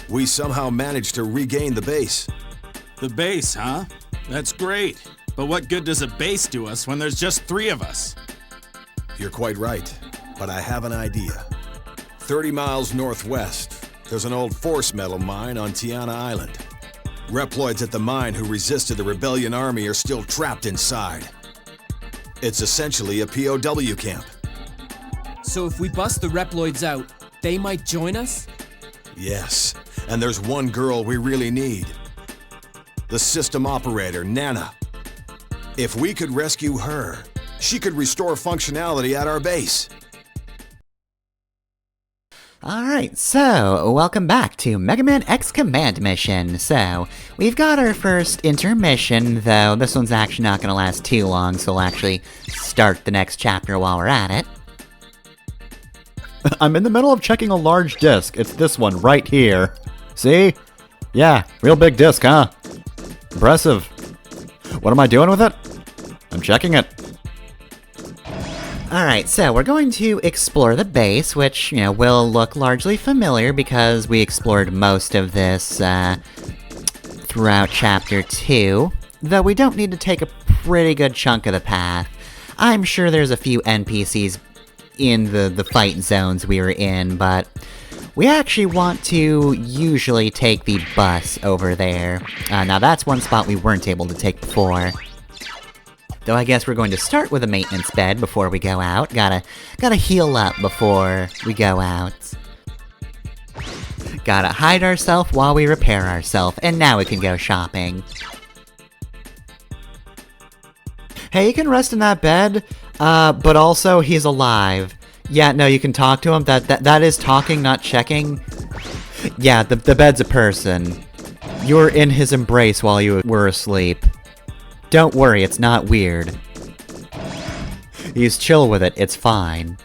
We somehow managed to regain the base. The base, huh? That's great. But what good does a base do us when there's just 3 of us? You're quite right, but I have an idea. 30 miles northwest, there's an old force metal mine on Tiana Island. Reploids at the mine who resisted the rebellion army are still trapped inside. It's essentially a POW camp. So if we bust the Reploids out, they might join us? Yes, and there's one girl we really need. The system operator, Nana. If we could rescue her, she could restore functionality at our base. Alright, so, welcome back to Mega Man X Command Mission. So, we've got our first intermission, though this one's actually not gonna last too long, so we'll actually start the next chapter while we're at it. I'm in the middle of checking a large disc. It's this one right here. See? Yeah, real big disc, huh? Impressive. What am I doing with it? I'm checking it. Alright, so we're going to explore the base, which, will look largely familiar because we explored most of this, throughout Chapter 2. Though we don't need to take a pretty good chunk of the path. I'm sure there's a few NPCs in the fight zones we were in, but we actually want to usually take the bus over there. Now that's one spot we weren't able to take before. Though I guess we're going to start with a maintenance bed before we go out. Gotta heal up before we go out. Gotta hide ourselves while we repair ourselves, and now we can go shopping. Hey, you can rest in that bed, but also he's alive. Yeah, no, you can talk to him. That is talking, not checking. Yeah, the bed's a person. You were in his embrace while you were asleep. Don't worry, it's not weird. He's chill with it, it's fine.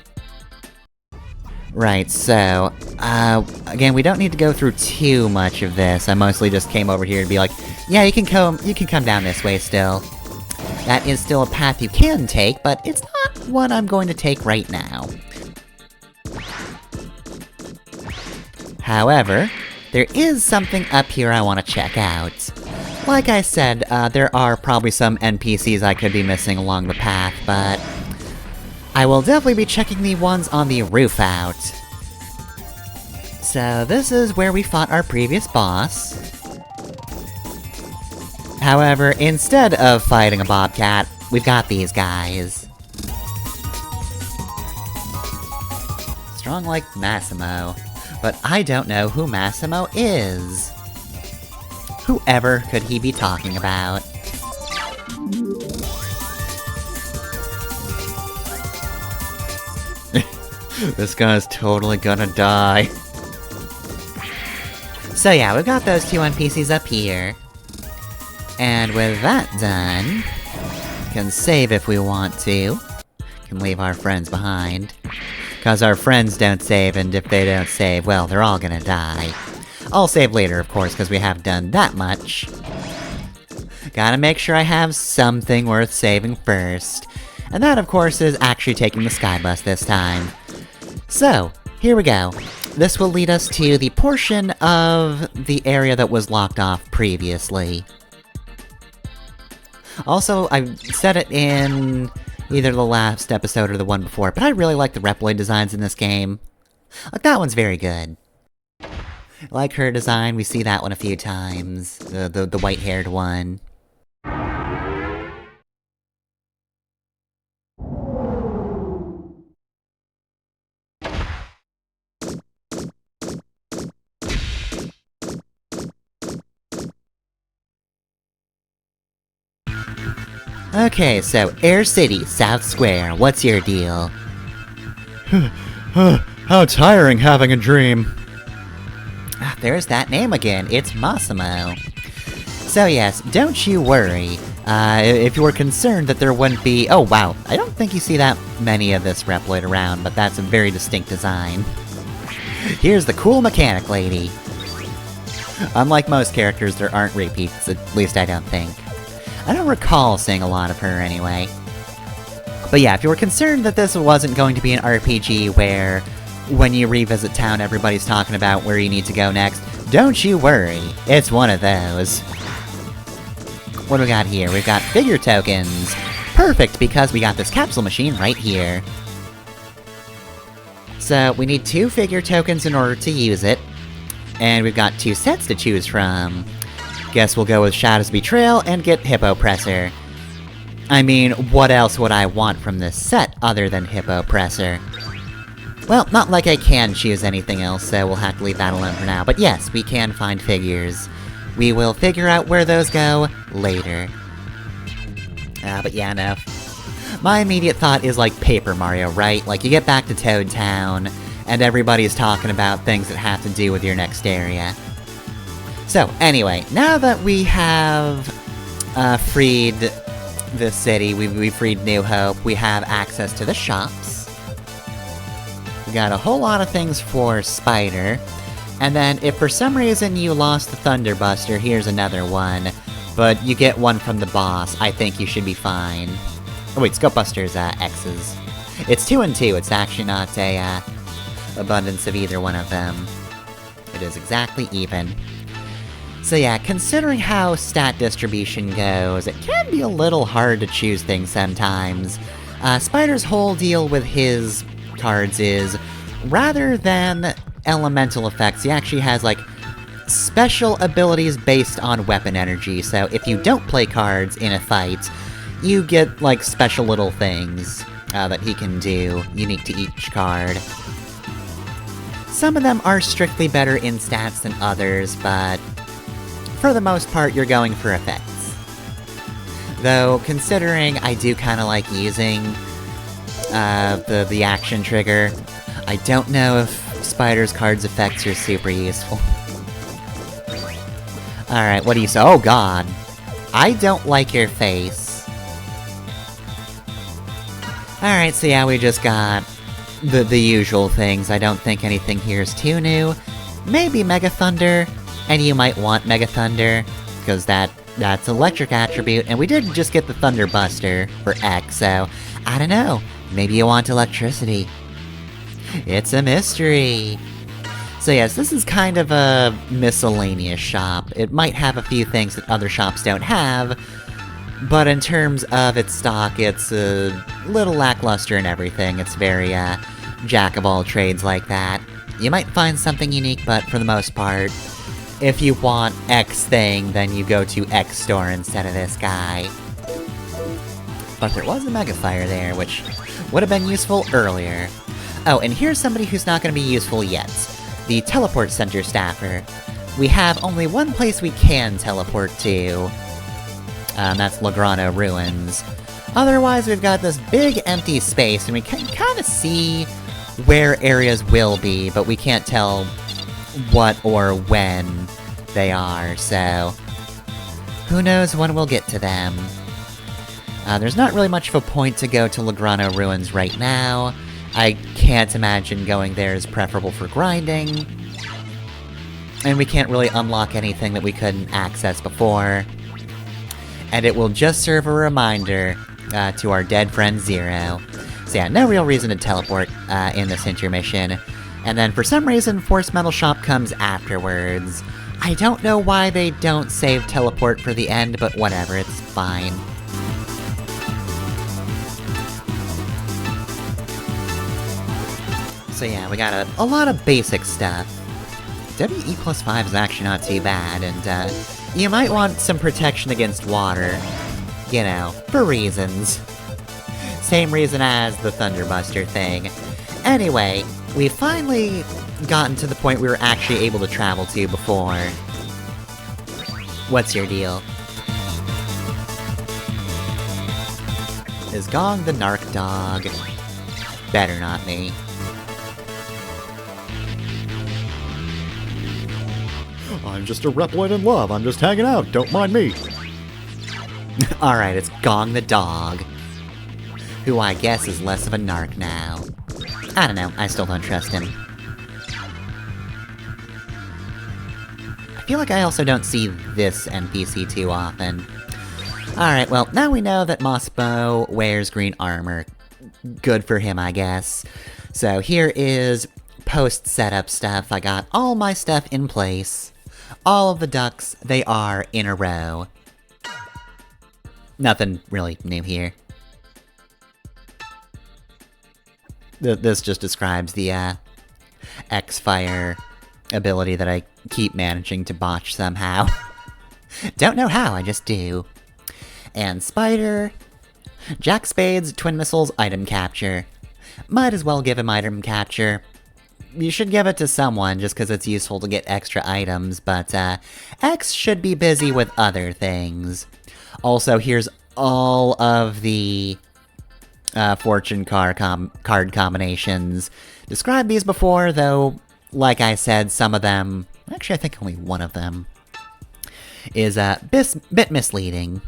Right, so, again, we don't need to go through too much of this. I mostly just came over here to be like, yeah, you can come down this way still. That is still a path you can take, but it's not one I'm going to take right now. However, there is something up here I want to check out. Like I said, there are probably some NPCs I could be missing along the path, but I will definitely be checking the ones on the roof out. So this is where we fought our previous boss. However, instead of fighting a bobcat, we've got these guys. Strong like Massimo, but I don't know who Massimo is. Whoever could he be talking about? This guy's totally gonna die. So yeah, we've got those 2 NPCs up here. And with that done, can save if we want to. Can leave our friends behind. Cause our friends don't save, and if they don't save, well, they're all gonna die. I'll save later, of course, because we have done that much. Gotta make sure I have something worth saving first. And that, of course, is actually taking the Skybus this time. So, here we go. This will lead us to the portion of the area that was locked off previously. Also, I said it in either the last episode or the one before, but I really like the Reploid designs in this game. Like, that one's very good. Like her design, we see that one a few times. The white-haired one. Okay, so Air City, South Square, what's your deal? How tiring having a dream. Ah, there's that name again, it's Massimo. So yes, don't you worry. If you were concerned that there wouldn't be— oh wow, I don't think you see that many of this Reploid around, but that's a very distinct design. Here's the cool mechanic lady. Unlike most characters, there aren't repeats, at least I don't think. I don't recall seeing a lot of her anyway. But yeah, if you were concerned that this wasn't going to be an RPG where when you revisit town everybody's talking about where you need to go next, Don't you worry, it's one of those. What do we got here? We've got figure tokens. Perfect, because we got this capsule machine right here. So, we need 2 figure tokens in order to use it. And we've got 2 sets to choose from. Guess we'll go with Shadow's Betrayal and get Hippo Presser. I mean, what else would I want from this set other than Hippo Presser? Well, not like I can choose anything else, so we'll have to leave that alone for now. But yes, we can find figures. We will figure out where those go later. But yeah, no. My immediate thought is like Paper Mario, right? Like, you get back to Toad Town, and everybody's talking about things that have to do with your next area. So, anyway, now that we have freed the city, we've freed New Hope, we have access to the shops. We got a whole lot of things for Spider. And then, if for some reason you lost the Thunderbuster, here's another one. But you get one from the boss, I think you should be fine. Oh wait, Scope Buster's X's. It's 2 and 2, it's actually not a abundance of either one of them. It is exactly even. So yeah, considering how stat distribution goes, it can be a little hard to choose things sometimes. Spider's whole deal with his cards is, rather than elemental effects, he actually has, like, special abilities based on weapon energy. So if you don't play cards in a fight, you get, like, special little things that he can do, unique to each card. Some of them are strictly better in stats than others, but for the most part, you're going for effects. Though, considering I do kinda like using the action trigger, I don't know if Spider's card's effects are super useful. Alright, what do you say? Oh god. I don't like your face. Alright, so yeah, we just got the usual things. I don't think anything here is too new. Maybe Mega Thunder, and you might want Mega Thunder, because that's electric attribute, and we did just get the Thunder Buster for X, so I don't know. Maybe you want electricity. It's a mystery. So yes, this is kind of a miscellaneous shop. It might have a few things that other shops don't have, but in terms of its stock, it's a little lackluster and everything. It's very, jack-of-all-trades like that. You might find something unique, but for the most part, if you want X thing, then you go to X store instead of this guy. But there was a Mega Fire there, which would have been useful earlier. Oh, and here's somebody who's not going to be useful yet. The Teleport Center Staffer. We have only one place we can teleport to. That's Lograno Ruins. Otherwise, we've got this big empty space, and we can kind of see where areas will be, but we can't tell what or when they are, so who knows when we'll get to them. There's not really much of a point to go to Lograno Ruins right now. I can't imagine going there is preferable for grinding. And we can't really unlock anything that we couldn't access before. And it will just serve a reminder to our dead friend Zero. So yeah, no real reason to teleport in this intermission. And then for some reason, Force Metal Shop comes afterwards. I don't know why they don't save teleport for the end, but whatever, it's fine. So yeah, we got a lot of basic stuff. WE plus 5 is actually not too bad, and you might want some protection against water. You know, for reasons. Same reason as the Thunderbuster thing. Anyway, we've finally gotten to the point we were actually able to travel to before. What's your deal? Is Gong the Narc Dog? Better not me. I'm just a Reploid in love, I'm just hanging out, don't mind me. Alright, it's Gong the Dog. Who I guess is less of a narc now. I don't know, I still don't trust him. I feel like I also don't see this NPC too often. Alright, well, now we know that Massimo wears green armor. Good for him, I guess. So here is post-setup stuff. I got all my stuff in place. All of the ducks, they are in a row. Nothing really new here. This just describes the X-Fire ability that I keep managing to botch somehow. Don't know how, I just do. And Spider. Jack Spade's Twin Missiles item capture. Might as well give him item capture. You should give it to someone just because it's useful to get extra items, but X should be busy with other things. Also, here's all of the fortune card combinations. Described these before, though, like I said, some of them, actually I think only one of them, is a bit misleading.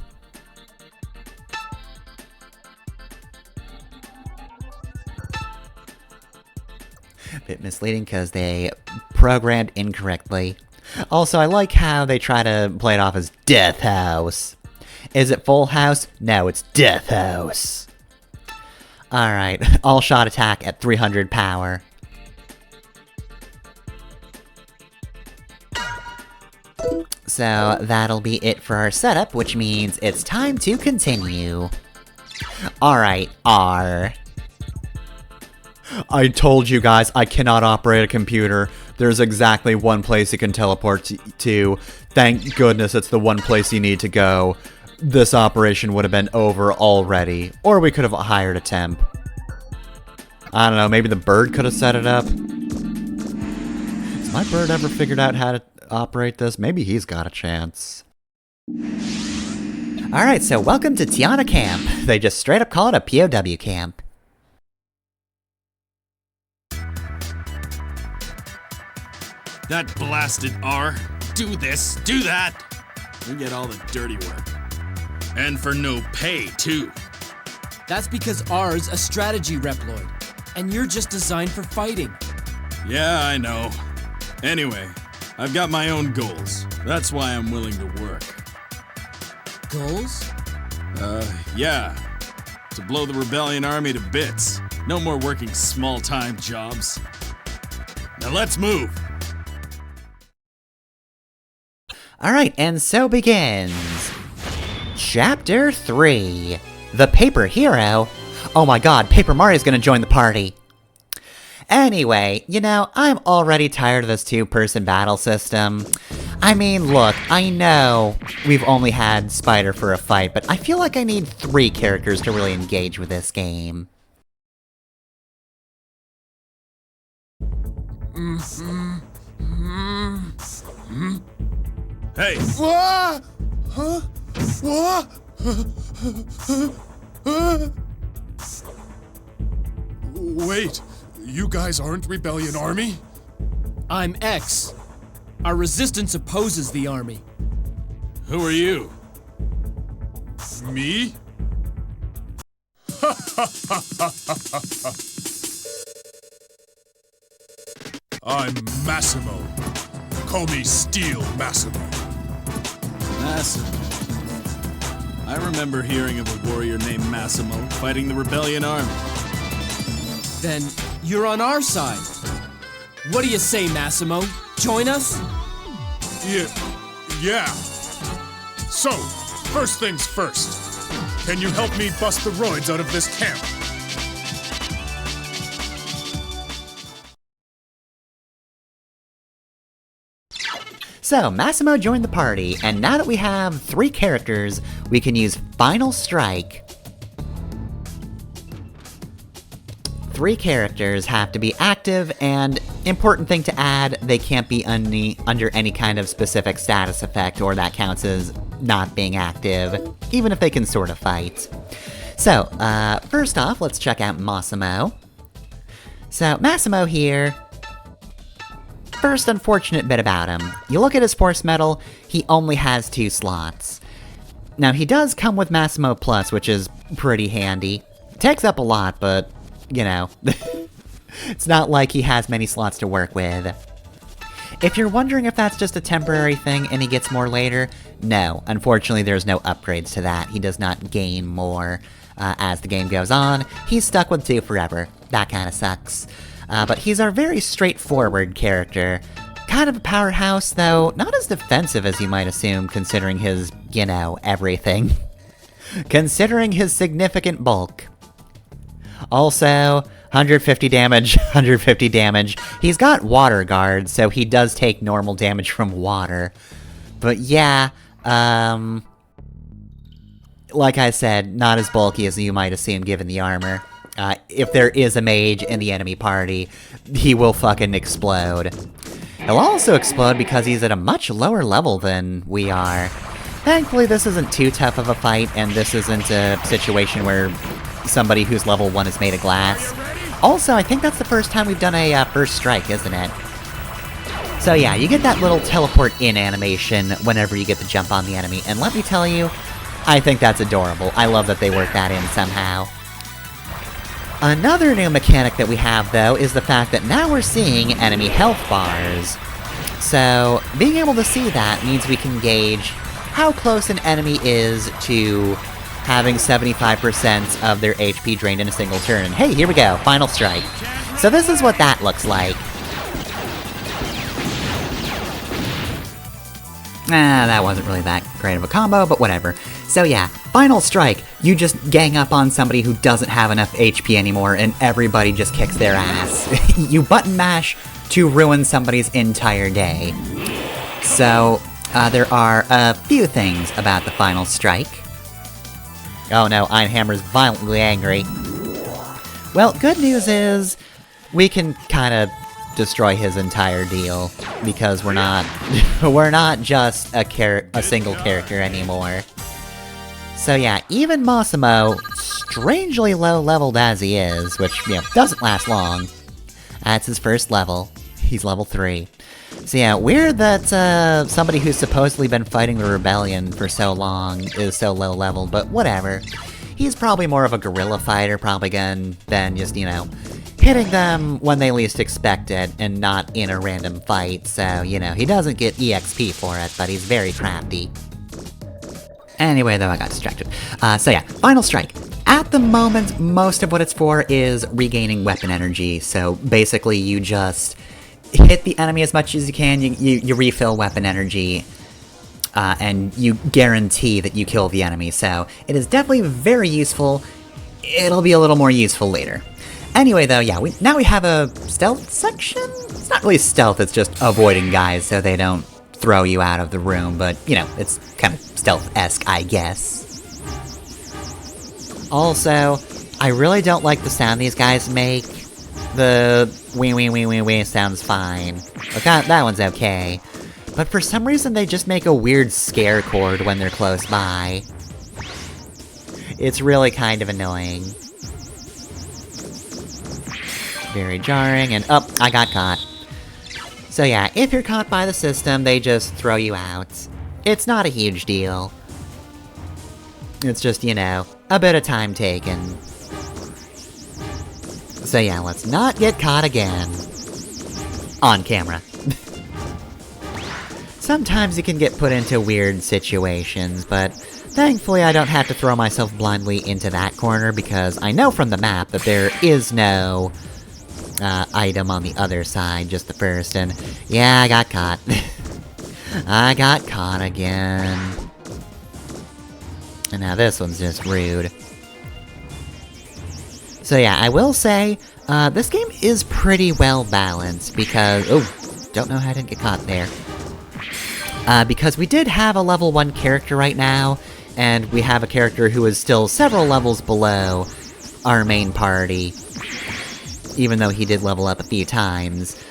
Bit misleading because they programmed incorrectly. Also, I like how they try to play it off as Death House. Is it Full House? No, it's Death House. Alright, all shot attack at 300 power. So that'll be it for our setup, which means it's time to continue. Alright, R. I told you guys I cannot operate a computer. There's exactly one place you can teleport to. Thank goodness it's the one place you need to go. This operation would have been over already. Or we could have hired a temp. I don't know, maybe the bird could have set it up. Has my bird ever figured out how to operate this? Maybe he's got a chance. Alright, so welcome to Tiana Camp. They just straight up call it a POW camp. That blasted R. Do this, do that. We get all the dirty work. And for no pay, too. That's because R's a strategy Reploid, and you're just designed for fighting. Yeah, I know. Anyway, I've got my own goals. That's why I'm willing to work. Goals? Yeah. To blow the rebellion army to bits. No more working small-time jobs. Now let's move. Alright, and so begins Chapter 3, The Paper Hero. Oh my god, Paper Mario's gonna join the party. Anyway, you know, I'm already tired of this two-person battle system. I mean, look, I know we've only had Spider for a fight, but I feel like I need 3 characters to really engage with this game. Hey! What? Huh? What? Wait, you guys aren't Rebellion Army? I'm X. Our resistance opposes the army. Who are you? Me? I'm Massimo. Call me Steel Massimo. Massimo. I remember hearing of a warrior named Massimo fighting the rebellion army. Then you're on our side. What do you say, Massimo? Join us? Yeah. So, first things first. Can you help me bust the roids out of this camp? So, Massimo joined the party, and now that we have 3 characters, we can use Final Strike. 3 characters have to be active, and important thing to add, they can't be under any kind of specific status effect, or that counts as not being active, even if they can sort of fight. So, first off, let's check out Massimo. So, Massimo here. First unfortunate bit about him. You look at his force medal, he only has 2 slots. Now, he does come with Massimo Plus, which is pretty handy. Takes up a lot, but, you know, it's not like he has many slots to work with. If you're wondering if that's just a temporary thing and he gets more later, no. Unfortunately, there's no upgrades to that. He does not gain more as the game goes on. He's stuck with 2 forever. That kinda sucks. But he's our very straightforward character. Kind of a powerhouse, though not as defensive as you might assume, considering his, you know, everything. Considering his significant bulk. Also, 150 damage, 150 damage. He's got water guard, so he does take normal damage from water. But yeah, like I said, not as bulky as you might assume given the armor. If there is a mage in the enemy party, he will fucking explode. He'll also explode because he's at a much lower level than we are. Thankfully, this isn't too tough of a fight, and this isn't a situation where somebody who's level 1 is made of glass. Also, I think that's the first time we've done a first strike, isn't it? So yeah, you get that little teleport in animation whenever you get to jump on the enemy, and let me tell you, I think that's adorable. I love that they work that in somehow. Another new mechanic that we have, though, is the fact that now we're seeing enemy health bars. So, being able to see that means we can gauge how close an enemy is to having 75% of their HP drained in a single turn. And hey, here we go, final strike. So this is what that looks like. That wasn't really that great of a combo, but whatever. So yeah, final strike. You just gang up on somebody who doesn't have enough HP anymore, and everybody just kicks their ass. You button mash to ruin somebody's entire day. So, there are a few things about the final strike. Oh no, Einhammer's violently angry. Well, good news is, we can kinda destroy his entire deal, because we're not just a single character anymore. So yeah, even Massimo, strangely low-leveled as he is, which, you know, doesn't last long. That's his first level. He's level 3. So yeah, weird that somebody who's supposedly been fighting the rebellion for so long is so low-leveled, but whatever. He's probably more of a guerrilla fighter, probably than just, you know, hitting them when they least expect it, and not in a random fight, so, you know, he doesn't get EXP for it, but he's very crafty. Anyway, though, I got distracted. So yeah, final strike. At the moment, most of what it's for is regaining weapon energy, so basically you just hit the enemy as much as you can, you refill weapon energy, and you guarantee that you kill the enemy, so it is definitely very useful. It'll be a little more useful later. Anyway, though, yeah, now we have a stealth section? It's not really stealth, it's just avoiding guys so they don't throw you out of the room, but, you know, it's kind of stealth-esque, I guess. Also, I really don't like the sound these guys make. The wee sounds fine. But that one's okay. But for some reason, they just make a weird scare chord when they're close by. It's really kind of annoying. Very jarring, and oh, I got caught. So yeah, if you're caught by the system, they just throw you out. It's not a huge deal. It's just, you know, a bit of time taken. So yeah, let's not get caught again. On camera. Sometimes you can get put into weird situations, but thankfully I don't have to throw myself blindly into that corner because I know from the map that there is no item on the other side, just the first, and yeah, I got caught. I got caught again. And now this one's just rude. So yeah, I will say, this game is pretty well balanced because... Oh, don't know how I didn't get caught there. Because we did have a level 1 character right now, and we have a character who is still several levels below our main party, even though he did level up a few times.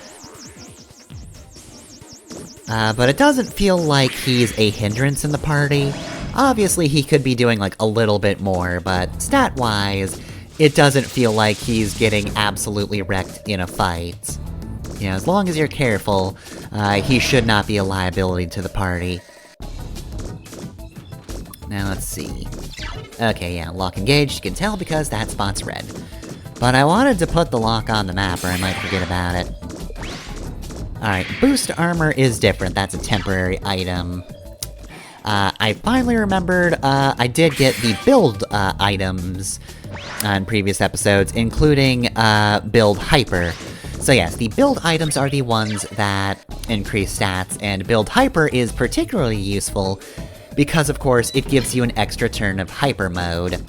But it doesn't feel like he's a hindrance in the party. Obviously, he could be doing, like, a little bit more, but stat-wise, it doesn't feel like he's getting absolutely wrecked in a fight. You know, as long as you're careful, he should not be a liability to the party. Now, let's see. Okay, yeah, lock engaged, you can tell because that spot's red. But I wanted to put the lock on the map, or I might forget about it. Alright, boost armor is different, that's a temporary item. I finally remembered, I did get the build items in previous episodes, including build hyper. So yes, the build items are the ones that increased stats, and Build Hyper is particularly useful because, of course, it gives you an extra turn of Hyper mode.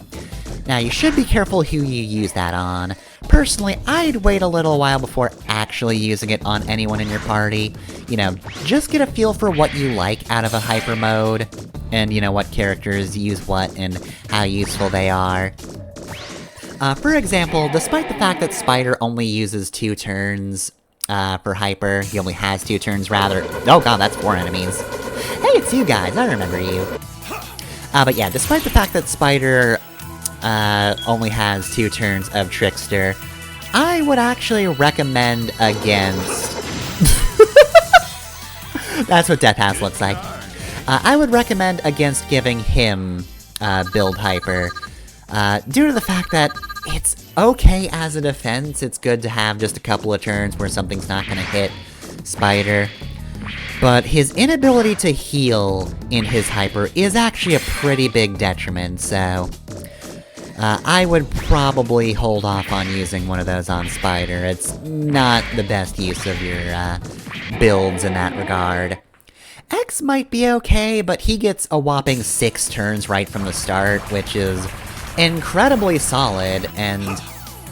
Now, you should be careful who you use that on. Personally, I'd wait a little while before actually using it on anyone in your party. You know, just get a feel for what you like out of a Hyper mode, and, you know, what characters use what and how useful they are. For example, despite the fact that Spider only uses 2 turns for Hyper, he only has 2 turns rather. Oh god, that's 4 enemies. Hey, it's you guys, I remember you. But yeah, despite the fact that Spider only has 2 turns of Trickster, I would actually recommend against... That's what Death House looks like. I would recommend against giving him Build Hyper, due to the fact that it's okay as a defense. It's good to have just a couple of turns where something's not gonna hit Spider. But his inability to heal in his Hyper is actually a pretty big detriment, so... I would probably hold off on using one of those on Spider. It's not the best use of your builds in that regard. X might be okay, but he gets a whopping 6 turns right from the start, which is incredibly solid, and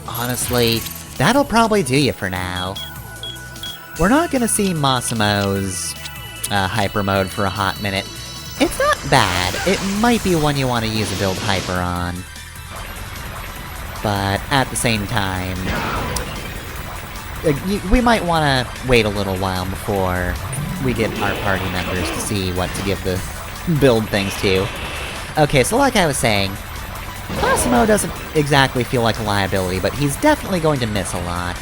honestly, that'll probably do you for now. We're not gonna see Massimo's Hyper mode for a hot minute. It's not bad. It might be one you want to use a Build Hyper on. But at the same time, we might want to wait a little while before we get our party members to see what to give the build things to. Okay, so like I was saying, Massimo doesn't exactly feel like a liability, but he's definitely going to miss a lot.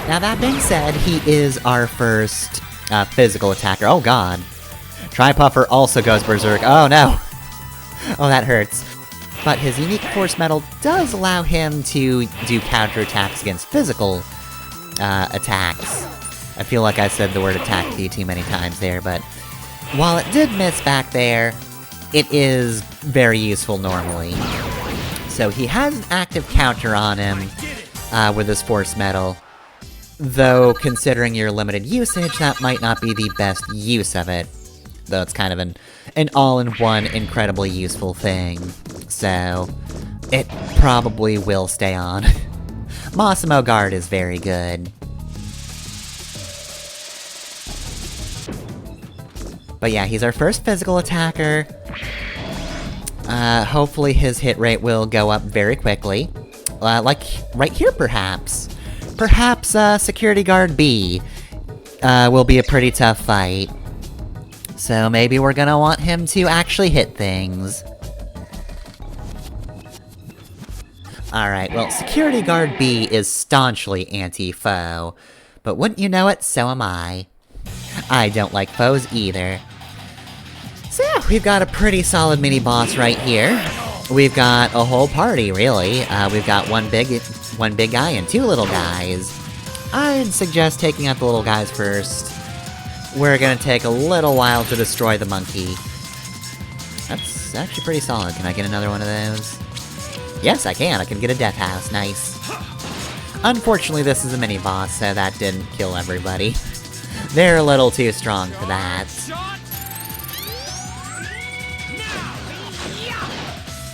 Now that being said, he is our first physical attacker. Oh god. Tri-Puffer also goes berserk. Oh no! Oh, that hurts. But his unique Force Metal does allow him to do counterattacks against physical attacks. I feel like I said the word attack a few too many times there, but while it did miss back there, it is very useful normally. So he has an active counter on him with his Force Metal, though considering your limited usage, that might not be the best use of it. Though it's kind of an all-in-one incredibly useful thing. So, it probably will stay on. Massimo Guard is very good. But yeah, he's our first physical attacker. Hopefully his hit rate will go up very quickly. Like, right here perhaps. Perhaps, Security Guard B will be a pretty tough fight. So maybe we're gonna want him to actually hit things. Alright, well, Security Guard B is staunchly anti-foe. But wouldn't you know it, so am I. I don't like foes either. So yeah, we've got a pretty solid mini-boss right here. We've got a whole party, really. We've got one big guy and 2 little guys. I'd suggest taking out the little guys first. We're gonna take a little while to destroy the monkey. That's actually pretty solid. Can I get another one of those? Yes, I can. I can get a Death House. Nice. Unfortunately, this is a mini-boss, so that didn't kill everybody. They're a little too strong for that.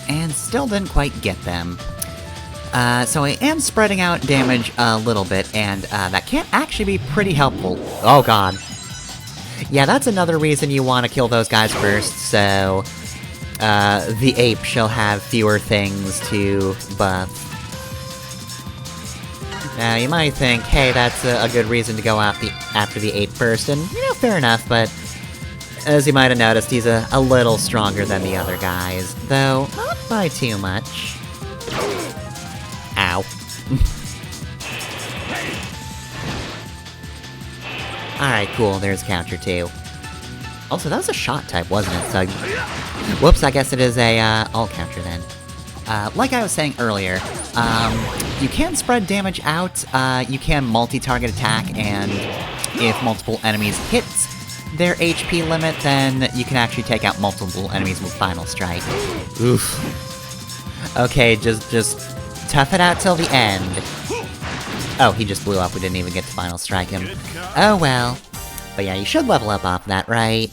And still didn't quite get them. So I am spreading out damage a little bit, and that can actually be pretty helpful. Oh god. Yeah, that's another reason you want to kill those guys first, so the ape shall have fewer things to buff. Now, you might think, hey, that's a good reason to go after the ape first, and, you know, fair enough, but as you might have noticed, he's a little stronger than the other guys, though not by too much. Ow. Alright, cool, there's counter 2. Also, that was a shot type, wasn't it? So, whoops, I guess it is a, all counter then. Like I was saying earlier, you can spread damage out, you can multi-target attack, and if multiple enemies hit their HP limit, then you can actually take out multiple enemies with Final Strike. Oof. Okay, just tough it out till the end. Oh, he just blew up, we didn't even get to Final Strike him. Oh well. But yeah, you should level up off that, right?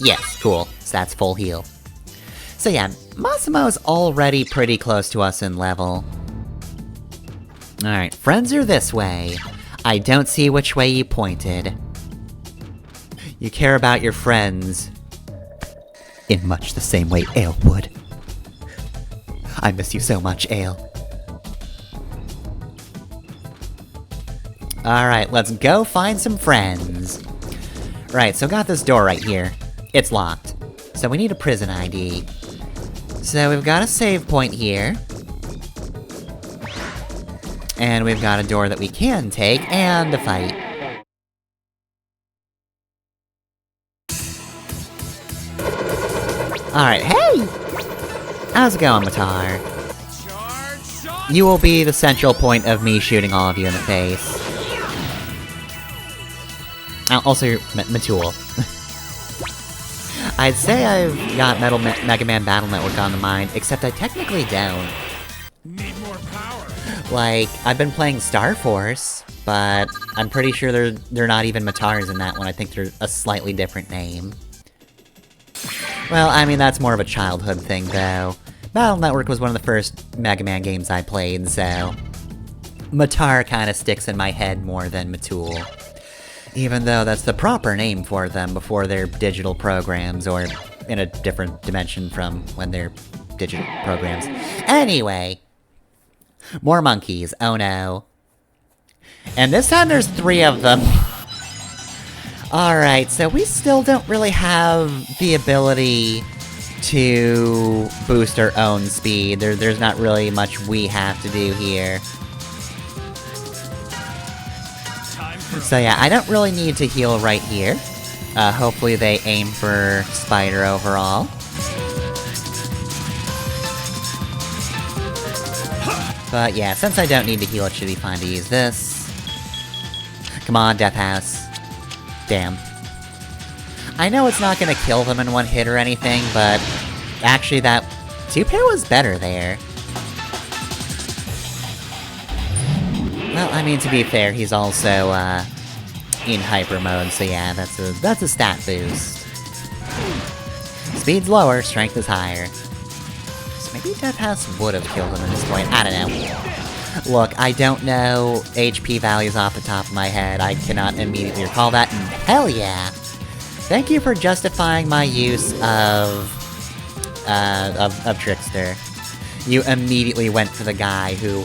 Yes, cool. So that's full heal. So yeah, Massimo's already pretty close to us in level. Alright, friends are this way. I don't see which way you pointed. You care about your friends in much the same way Ale would. I miss you so much, Ale. Alright, let's go find some friends. Right, so got this door right here. It's locked. So we need a prison ID. So we've got a save point here. And we've got a door that we can take, and a fight. Alright, hey! How's it going, Matar? You will be the central point of me shooting all of you in the face. Also, Matul. I'd say I've got Mega Man Battle Network on the mind, except I technically don't. Need more power. Like, I've been playing Star Force, but I'm pretty sure they're not even Matars in that one. I think they're a slightly different name. Well, I mean, that's more of a childhood thing, though. Battle Network was one of the first Mega Man games I played, so... Matar kinda sticks in my head more than Matul. Even though that's the proper name for them before they're digital programs, or in a different dimension from when they're digital programs. Anyway! More monkeys, oh no. And this time there's 3 of them. Alright, so we still don't really have the ability to boost our own speed. There's not really much we have to do here. So yeah, I don't really need to heal right here. Hopefully they aim for Spider overall. But yeah, since I don't need to heal, it should be fine to use this. Come on, Death House. Damn. I know it's not gonna kill them in one hit or anything, but... Actually, that 2-pair was better there. Well, I mean, to be fair, he's also, in hyper mode, so yeah, that's a stat boost. Speed's lower, strength is higher. So maybe Death House would've killed him at this point, I don't know. Look, I don't know HP values off the top of my head, I cannot immediately recall that, and hell yeah! Thank you for justifying my use of Trickster. You immediately went for the guy who...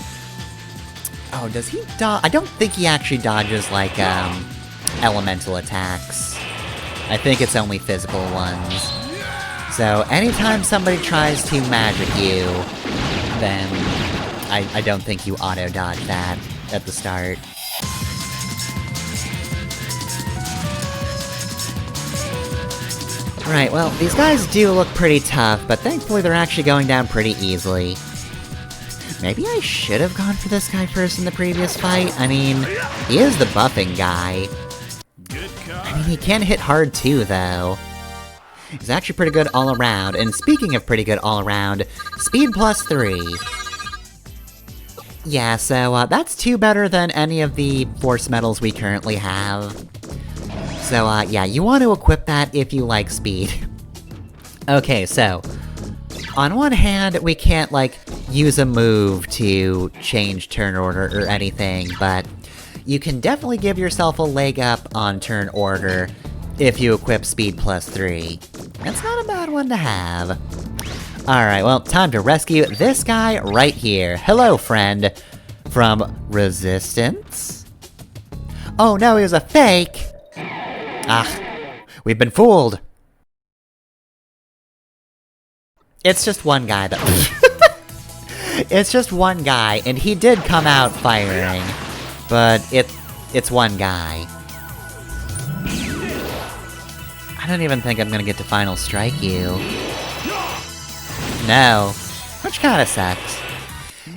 Oh, does he dodge? I don't think he actually dodges, like, elemental attacks. I think it's only physical ones. So, anytime somebody tries to magic you, then I don't think you auto-dodge that at the start. Right, well, these guys do look pretty tough, but thankfully they're actually going down pretty easily. Maybe I should have gone for this guy first in the previous fight? I mean, he is the buffing guy. I mean, he can hit hard too, though. He's actually pretty good all around, and speaking of pretty good all around, speed +3. Yeah, so, that's 2 better than any of the force medals we currently have. So, yeah, you want to equip that if you like speed. Okay, so... On one hand, we can't, like, use a move to change turn order or anything, but you can definitely give yourself a leg up on turn order if you equip speed +3. That's not a bad one to have. Alright, well, time to rescue this guy right here. Hello, friend. From Resistance? Oh no, he was a fake! Ah, we've been fooled. It's just one guy, though. It's just one guy, and he did come out firing. But it's one guy. I don't even think I'm gonna get to final strike you. No. Which kinda sucks.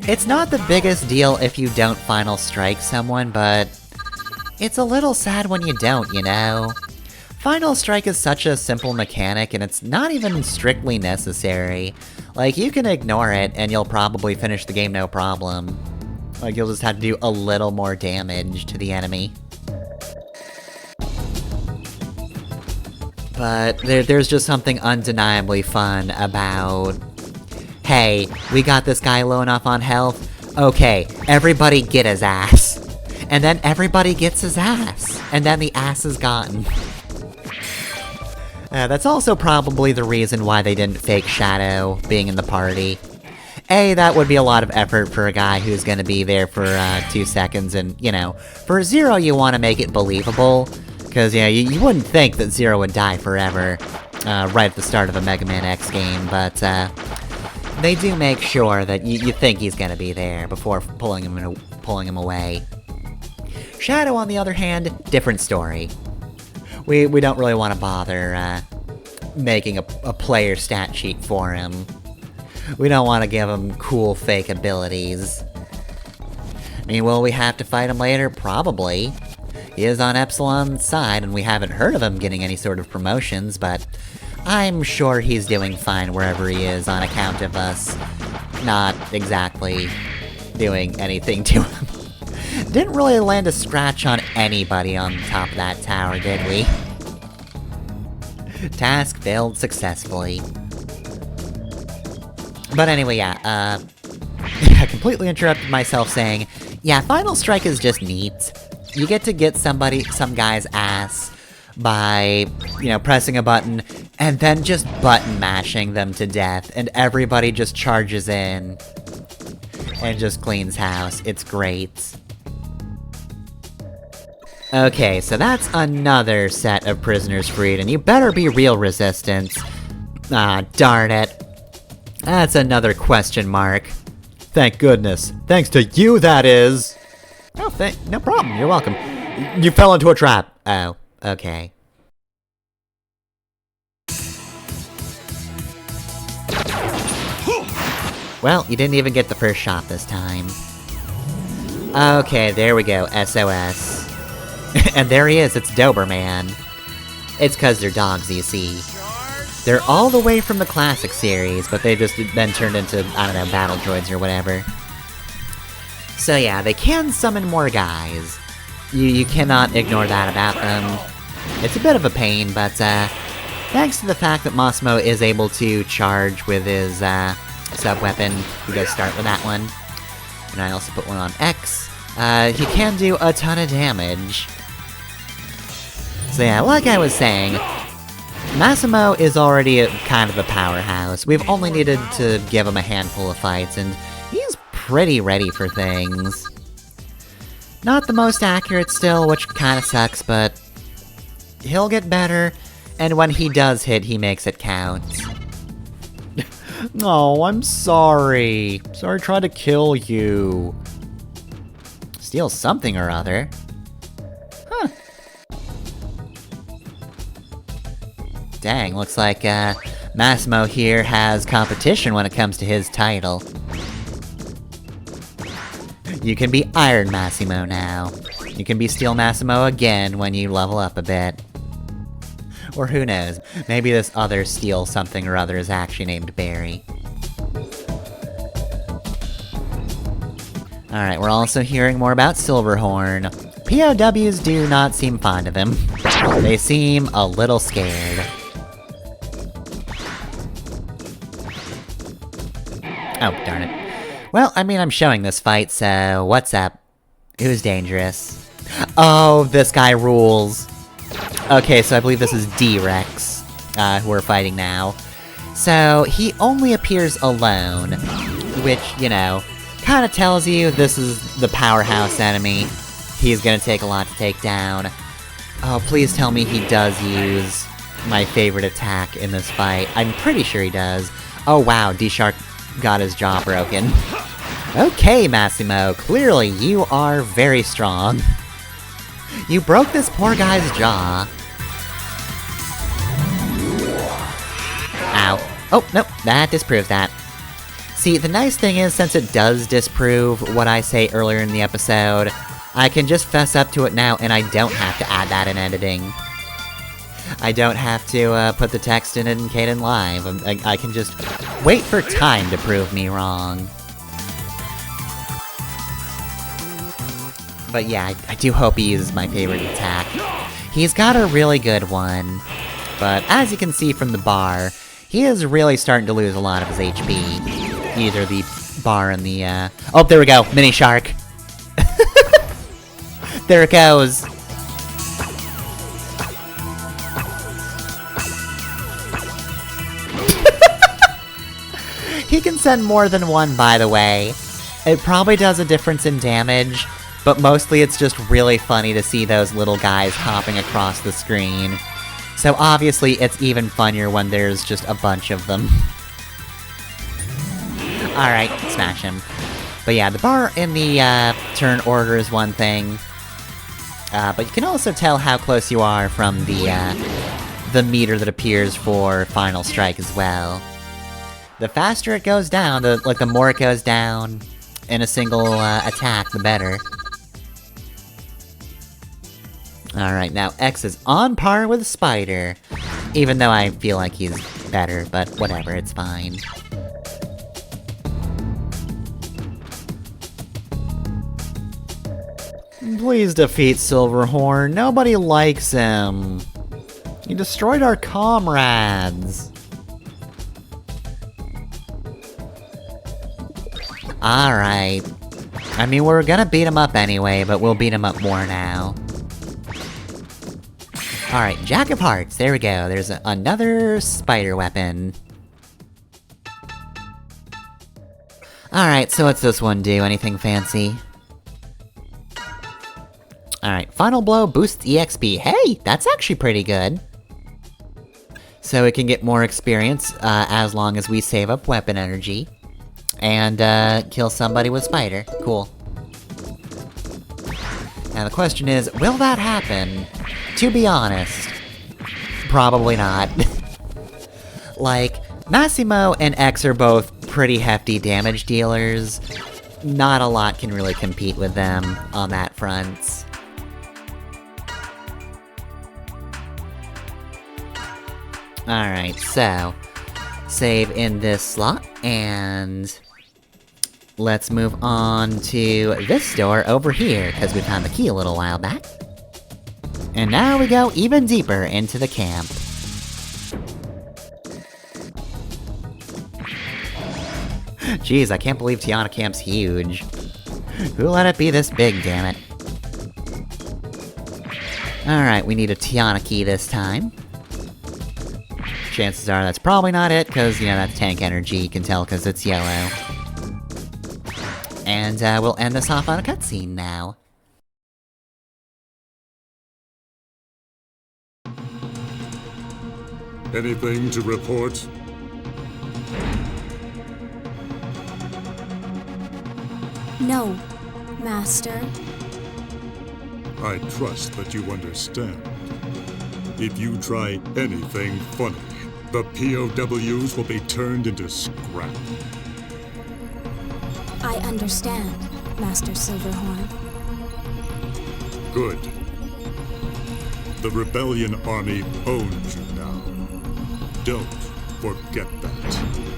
It's not the biggest deal if you don't final strike someone, but... It's a little sad when you don't, you know? Final strike is such a simple mechanic, and it's not even strictly necessary. Like, you can ignore it, and you'll probably finish the game no problem. Like, you'll just have to do a little more damage to the enemy. But there's just something undeniably fun about... Hey, we got this guy low enough on health. Okay, everybody get his ass. And then everybody gets his ass. And then the ass is gotten. That's also probably the reason why they didn't fake Shadow being in the party. A, that would be a lot of effort for a guy who's gonna be there for 2 seconds, and, you know, for Zero you want to make it believable. Because, you know, you wouldn't think that Zero would die forever, right at the start of a Mega Man X game, but, they do make sure that you think he's gonna be there before pulling him away. Shadow, on the other hand, different story. We don't really want to bother, making a player stat sheet for him. We don't want to give him cool fake abilities. I mean, will we have to fight him later? Probably. He is on Epsilon's side, and we haven't heard of him getting any sort of promotions, but I'm sure he's doing fine wherever he is on account of us not exactly doing anything to him. Didn't really land a scratch on anybody on top of that tower, did we? Task failed successfully. But anyway, yeah, I completely interrupted myself saying, yeah, Final Strike is just neat. You get to get some guy's ass by, you know, pressing a button, and then just button mashing them to death, and everybody just charges in and just cleans house. It's great. Okay, so that's another set of prisoners freed, and you better be real resistance. Ah, darn it. That's another question mark. Thank goodness. Thanks to you, that is! Oh, no problem, you're welcome. You fell into a trap. Oh, okay. Well, you didn't even get the first shot this time. Okay, there we go, SOS. And there he is, it's Doberman. It's cause they're dogs, you see. They're all the way from the classic series, but they've just been turned into, I don't know, battle droids or whatever. So yeah, they can summon more guys. You cannot ignore that about them. It's a bit of a pain, but thanks to the fact that Massimo is able to charge with his sub-weapon, we go start with that one. And I also put one on X. He can do a ton of damage. So yeah, like I was saying, Massimo is already kind of a powerhouse. We've only needed to give him a handful of fights, and he's pretty ready for things. Not the most accurate still, which kinda sucks, but he'll get better, and when he does hit, he makes it count. Oh, I'm sorry. Sorry I tried to kill you. Steal something or other. Huh. Dang, looks like, Massimo here has competition when it comes to his title. You can be Iron Massimo now. You can be Steel Massimo again when you level up a bit. Or who knows, maybe this other Steel something or other is actually named Barry. Alright, we're also hearing more about Silverhorn. POWs do not seem fond of him. They seem a little scared. Oh, darn it. Well, I mean, I'm showing this fight, so what's up? Who's dangerous? Oh, this guy rules. Okay, so I believe this is D-Rex, who we're fighting now. So, he only appears alone, which, you know, kinda tells you this is the powerhouse enemy. He's gonna take a lot to take down. Oh, please tell me he does use my favorite attack in this fight. I'm pretty sure he does. Oh wow, D-Shark got his jaw broken. Okay, Massimo, clearly you are very strong. You broke this poor guy's jaw. Ow. Oh, nope, that disproves that. See, the nice thing is, since it does disprove what I say earlier in the episode, I can just fess up to it now and I don't have to add that in editing. I don't have to put the text in Caden Live. I can just wait for time to prove me wrong. But yeah, I do hope he uses my favorite attack. He's got a really good one, but as you can see from the bar, he is really starting to lose a lot of his HP. Either the bar and the, Oh, there we go! Mini Shark! There it goes! He can send more than one, by the way. It probably does a difference in damage, but mostly it's just really funny to see those little guys hopping across the screen. So obviously it's even funnier when there's just a bunch of them. Alright, smash him. But yeah, the bar in the turn order is one thing. But you can also tell how close you are from the meter that appears for Final Strike as well. The faster it goes down, the more it goes down in a single attack, the better. Alright, now X is on par with Spider. Even though I feel like he's better, but whatever, it's fine. Please defeat Silverhorn, nobody likes him. He destroyed our comrades. Alright. I mean, we're gonna beat him up anyway, but we'll beat him up more now. Alright, Jack of Hearts, there we go. There's another spider weapon. Alright, so what's this one do? Anything fancy? Alright, Final Blow boosts EXP. Hey, that's actually pretty good. So we can get more experience, as long as we save up weapon energy. And, kill somebody with Spider. Cool. Now the question is, will that happen? To be honest, probably not. Like, Massimo and X are both pretty hefty damage dealers. Not a lot can really compete with them on that front. Alright, so save in this slot, and let's move on to this door over here, because we found the key a little while back. And now we go even deeper into the camp. Jeez, I can't believe Tiana Camp's huge. Who let it be this big, damn it? Alright, we need a Tiana key this time. Chances are that's probably not it, because, you know, that's tank energy, you can tell because it's yellow. And, we'll end this off on a cutscene now. Anything to report? No, Master. I trust that you understand. If you try anything funny, the POWs will be turned into scrap. I understand, Master Silverhorn. Good. The Rebellion Army owns you now. Don't forget that.